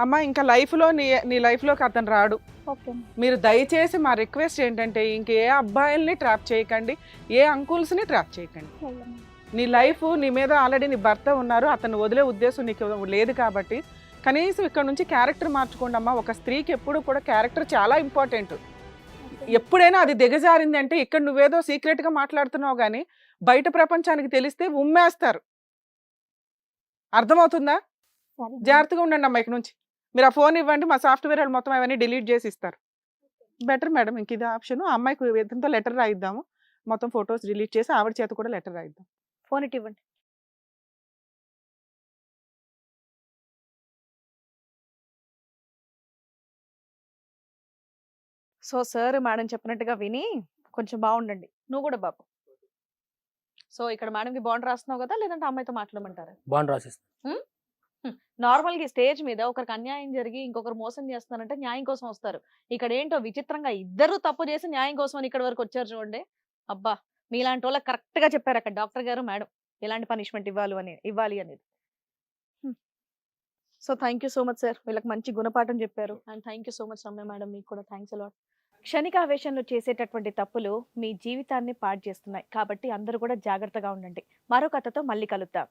అమ్మ. ఇంకా లైఫ్లో నీ లైఫ్లోకి అతను రాడు. ఓకే. మీరు దయచేసి మా రిక్వెస్ట్ ఏంటంటే ఇంకే అబ్బాయిల్ని ట్రాప్ చేయకండి, ఏ అంకుల్స్ని ట్రాప్ చేయకండి. నీ లైఫ్, నీ మీద ఆల్రెడీ నీ భర్త ఉన్నారు, అతను వదిలే ఉద్దేశం నీకు లేదు కాబట్టి కనీసం ఇక్కడ నుంచి క్యారెక్టర్ మార్చుకోండి అమ్మా. ఒక స్త్రీకి ఎప్పుడు కూడా క్యారెక్టర్ చాలా ఇంపార్టెంట్. ఎప్పుడైనా అది దిగజారింది అంటే ఇక్కడ నువ్వేదో సీక్రెట్గా మాట్లాడుతున్నావు కానీ బయట ప్రపంచానికి తెలిస్తే ఉమ్మేస్తారు. అర్థమవుతుందా? జాగ్రత్తగా ఉండండి అమ్మా. ఇక నుంచి మీరు ఆ ఫోన్ ఇవ్వండి, మా సాఫ్ట్వేర్ వాళ్ళు మొత్తం అవన్నీ డిలీట్ చేసి ఇస్తారు. బెటర్ మేడం, ఇంక ఇది ఆప్షన్. ఆ అమ్మాయికి ఇతనితో లెటర్ రాయిద్దాము, మొత్తం ఫొటోస్ డిలీట్ చేసి ఆవిడ చేత కూడా లెటర్ రాయిద్దాం. ఫోన్ ఇటు ఇవ్వండి. సో సార్ మేడం చెప్పినట్టుగా విని కొంచెం బాగుండండి, నువ్వు కూడా బాబు. సో ఇక్కడ మేడంకి బాండ్ రాస్తున్నావు కదా, లేదంటే అమ్మాయితో మాట్లాడమంటారా? బాండ్ రాసిస్తాను. నార్మల్గా స్టేజ్ మీద ఒకరికి అన్యాయం జరిగి ఇంకొకరు మోసం చేస్తున్నారంటే న్యాయం కోసం వస్తారు. ఇక్కడ ఏంటో విచిత్రంగా ఇద్దరు తప్పు చేసి న్యాయం కోసం అని ఇక్కడ వరకు వచ్చారు చూడండి. అబ్బా, మీలాంటి వాళ్ళకి కరెక్ట్ గా చెప్పారు అక్కడ డాక్టర్ గారు, మేడం ఎలాంటి పనిష్మెంట్ ఇవ్వాలి అనేది. So thank you so much sir, వీళ్ళకి మంచి గుణపాఠం చెప్పారు. And thank you so much Ramya madam, మీకు కూడా థ్యాంక్స్ అలాట్. క్షణికావేశంలో చేసేటటువంటి తప్పులు మీ జీవితాన్ని పాడు చేస్తున్నాయి కాబట్టి అందరూ కూడా జాగ్రత్తగా ఉండండి. మరో కథతో మళ్ళీ కలుద్దాం.